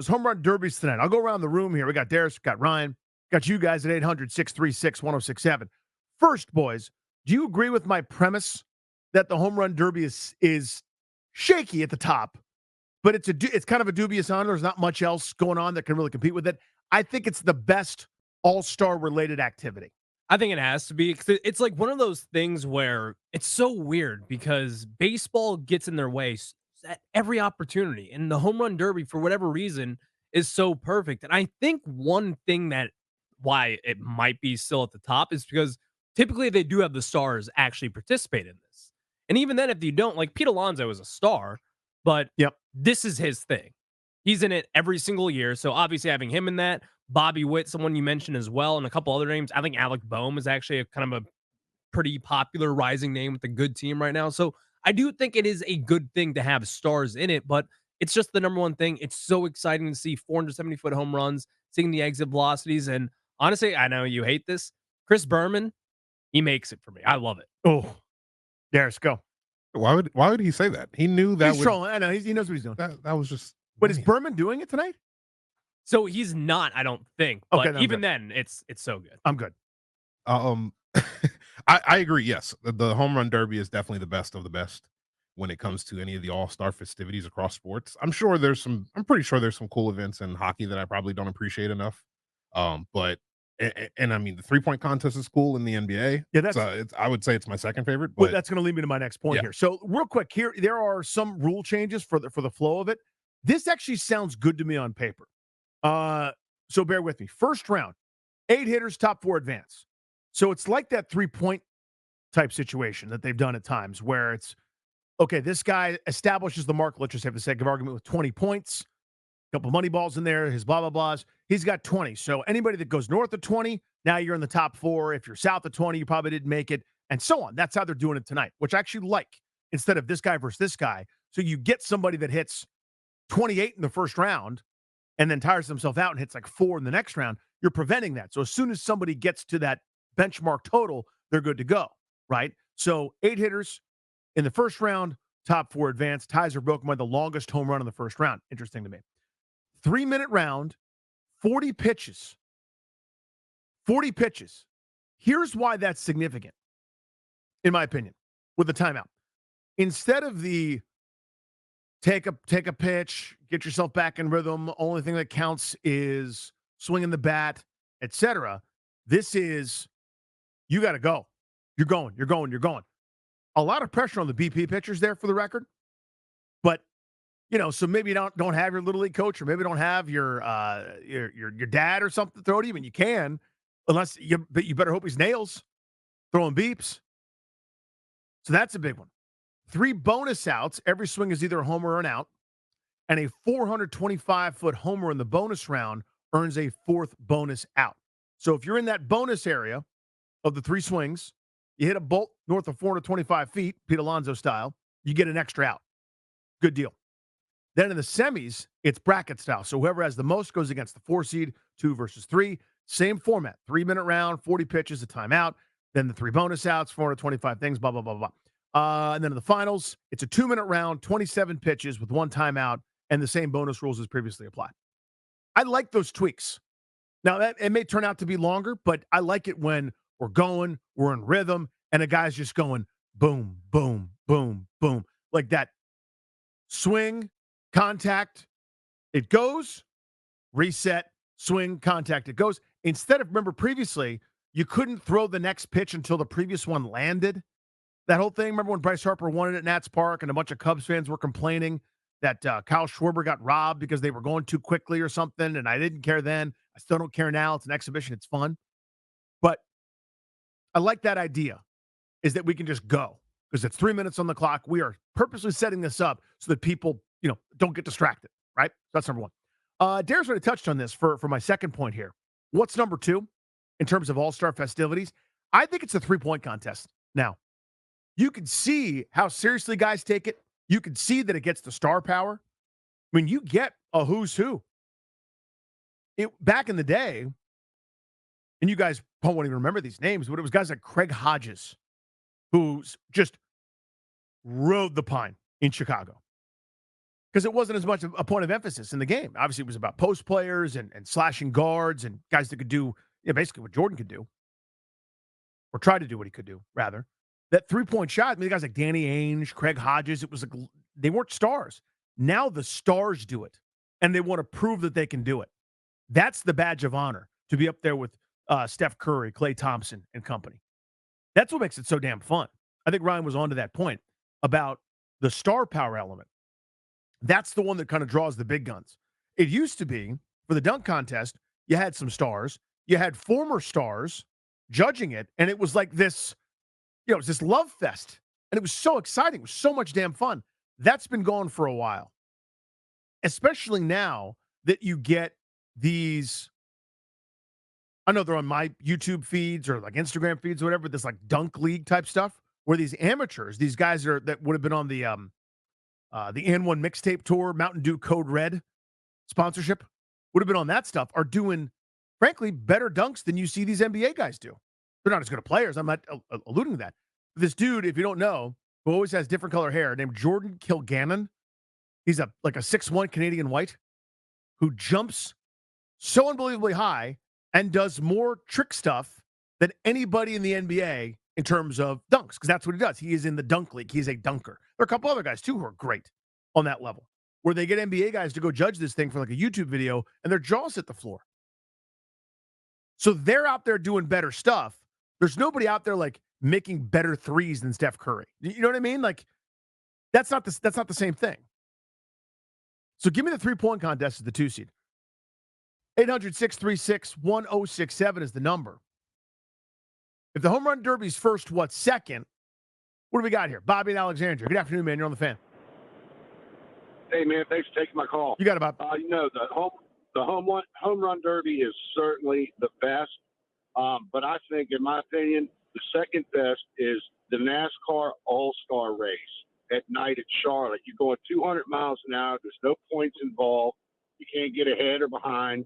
There's home run derbies tonight. I'll go around the room here. We got Darris, got Ryan, got you guys at 800-636-1067. First, boys, do you agree with my premise that the home run derby is shaky at the top, but it's kind of a dubious honor? There's not much else going on that can really compete with it. I think it's the best all-star related activity. I think it has to be because it's like one of those things where it's so weird because baseball gets in their way at every opportunity, and the home run derby, for whatever reason, is so perfect. And I think one thing that why it might be still at the top is because typically they do have the stars actually participate in this. And even then, if you don't, like Pete Alonso is a star, but Yep. this is his thing. He's in it every single year. So obviously having him in that, Bobby Witt, someone you mentioned as well, and a couple other names. I think Alec Boehm is actually a kind of a pretty popular rising name with a good team right now. So I do think it is a good thing to have stars in it, but it's just the number one thing. It's so exciting to see 470-foot home runs, seeing the exit velocities. And honestly, I know you hate this. Chris Berman, he makes it for me. I love it. Oh, Darris, go. Why would he say that? He knew that He's trolling. I know. He knows what he's doing. that was just But is lame. Berman doing it tonight? So he's not, I don't think. Okay, But then even good. then, it's so good. I'm good. Um, I agree. Yes, the home run derby is definitely the best of the best when it comes to any of the all-star festivities across sports. I'm pretty sure there's some cool events in hockey that I probably don't appreciate enough. But and I mean the 3-point contest is cool in the NBA. Yeah, that's I would say it's my second favorite. well, But that's going to lead me to my next point yeah, here. So, real quick, here there are some rule changes for the flow of it. This actually sounds good to me on paper. So bear with me. First round, 8 hitters, top 4 advance. So it's like that 3-point type situation that they've done at times where it's okay, this guy establishes the mark, let's just have the sake of argument, with 20 points, a couple money balls in there, his blah, blah, blahs. He's got 20. So anybody that goes north of 20, now you're in the top 4. If you're south of 20, you probably didn't make it, and so on. That's how they're doing it tonight, which I actually like instead of this guy versus this guy. So you get somebody that hits 28 in the first round and then tires himself out and hits like 4 in the next round. You're preventing that. So as soon as somebody gets to that benchmark total, they're good to go, right? So 8 hitters in the first round, top 4 advance. Ties are broken by the longest home run in the first round. Interesting to me. 3-minute round, 40 pitches. 40 pitches. Here's why that's significant, in my opinion, with the timeout. Instead of the take a pitch, get yourself back in rhythm, only thing that counts is swinging the bat, etc. This is you got to go. You're going. You're going. You're going. A lot of pressure on the BP pitchers there, for the record. But so maybe you don't have your little league coach, or maybe don't have your dad or something to throw to you, and you can, but you better hope he's nails throwing beeps. So that's a big one. 3 bonus outs. Every swing is either a homer or an out, and a 425-foot homer in the bonus round earns a 4th bonus out. So if you're in that bonus area of the 3 swings, you hit a bolt north of 425 feet, Pete Alonso style, you get an extra out. Good deal. Then in the semis, it's bracket style. So whoever has the most goes against the 4 seed, 2 versus 3. Same format, 3-minute round, 40 pitches, a timeout. Then the 3 bonus outs, 425 things, blah, blah, blah, blah. And then in the finals, it's a 2-minute round, 27 pitches with 1 timeout, and the same bonus rules as previously applied. I like those tweaks. Now, it may turn out to be longer, but I like it when we're going, we're in rhythm, and a guy's just going boom, boom, boom, boom, like that. Swing, contact, it goes, reset, swing, contact, it goes. Instead of, remember previously, you couldn't throw the next pitch until the previous one landed. That whole thing, remember when Bryce Harper won it at Nats Park and a bunch of Cubs fans were complaining that Kyle Schwarber got robbed because they were going too quickly or something, and I didn't care then. I still don't care now. It's an exhibition. It's fun. But I like that idea, is that we can just go because it's 3 minutes on the clock. We are purposely setting this up so that people, don't get distracted, right? That's number one. Darris already touched on this for my second point here. What's number 2 in terms of all-star festivities? I think it's a 3-point contest now. You can see how seriously guys take it. You can see that it gets the star power. I mean, you get a who's who. Back in the day, and you guys probably won't even remember these names, but it was guys like Craig Hodges, who's just rode the pine in Chicago. because it wasn't as much a point of emphasis in the game. Obviously, it was about post players and slashing guards and guys that could do basically what Jordan could do, or try to do what he could do, rather. That three-point shot, I mean, the guys like Danny Ainge, Craig Hodges, it was like they weren't stars. Now the stars do it, and they want to prove that they can do it. That's the badge of honor, to be up there with Steph Curry, Klay Thompson, and company. That's what makes it so damn fun. I think Ryan was on to that point about the star power element. That's the one that kind of draws the big guns. It used to be, for the dunk contest, you had some stars. You had former stars judging it, and it was like this, it was this love fest. And it was so exciting. It was so much damn fun. That's been gone for a while. Especially now that you get these, I know they're on my YouTube feeds or like Instagram feeds or whatever, this like dunk league type stuff, where these amateurs, these guys that would have been on the N1 mixtape tour, Mountain Dew Code Red sponsorship, would have been on that stuff, are doing, frankly, better dunks than you see these NBA guys do. They're not as good at players. I'm not alluding to that. But this dude, if you don't know, who always has different color hair, named Jordan Kilgannon. He's like a 6'1" Canadian white who jumps so unbelievably high and does more trick stuff than anybody in the NBA in terms of dunks, because that's what he does. He is in the dunk league. He's a dunker. There are a couple other guys, too, who are great on that level, where they get NBA guys to go judge this thing for like a YouTube video, and their jaws hit the floor. So they're out there doing better stuff. There's nobody out there like making better threes than Steph Curry. You know what I mean? Like, that's not the same thing. So give me the 3-point contest as the 2 seed. 800-636-1067 is the number. If the home run derby's first, second? What do we got here? Bobby and Alexandria. Good afternoon, man. You're on the fan. Hey, man. Thanks for taking my call. You got it, Bob. The home run derby is certainly the best. But I think, in my opinion, the second best is the NASCAR All-Star race at night at Charlotte. You're going 200 miles an hour. There's no points involved. You can't get ahead or behind,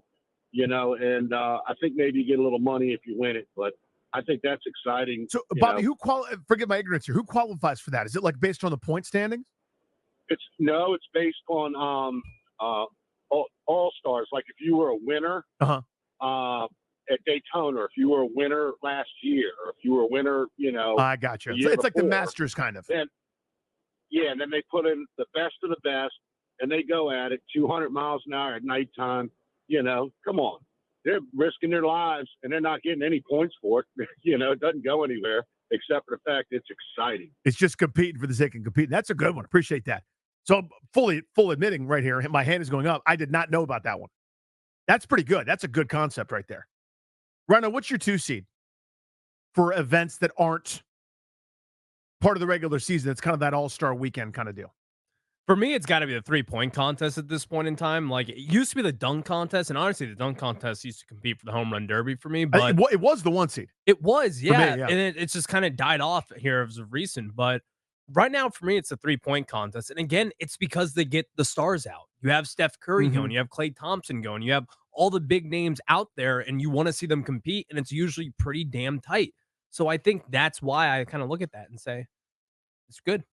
and I think maybe you get a little money if you win it. But I think that's exciting. So, Bobby, forgive my ignorance here. Who qualifies for that? Is it like based on the point standings? It's based on All-Stars. Like if you were a winner at Daytona, or if you were a winner last year, or if you were a winner, I got you. It's like the Masters kind of. And then they put in the best of the best, and they go at it 200 miles an hour at nighttime. Come on. They're risking their lives, and they're not getting any points for it. It doesn't go anywhere except for the fact it's exciting. It's just competing for the sake of competing. That's a good one. Appreciate that. So full admitting right here, my hand is going up. I did not know about that one. That's pretty good. That's a good concept right there. Rhino, what's your 2 seed for events that aren't part of the regular season? It's kind of that all-star weekend kind of deal. For me, it's got to be the 3-point contest at this point in time. Like, it used to be the dunk contest, and honestly, the dunk contest used to compete for the home run derby for me. But it was the 1 seed. It was, yeah. Me, yeah. And it's just kind of died off here as of recent. But right now, for me, it's a 3-point contest. And again, it's because they get the stars out. You have Steph Curry going, you have Klay Thompson going, you have all the big names out there, and you want to see them compete, and it's usually pretty damn tight. So I think that's why I kind of look at that and say, it's good.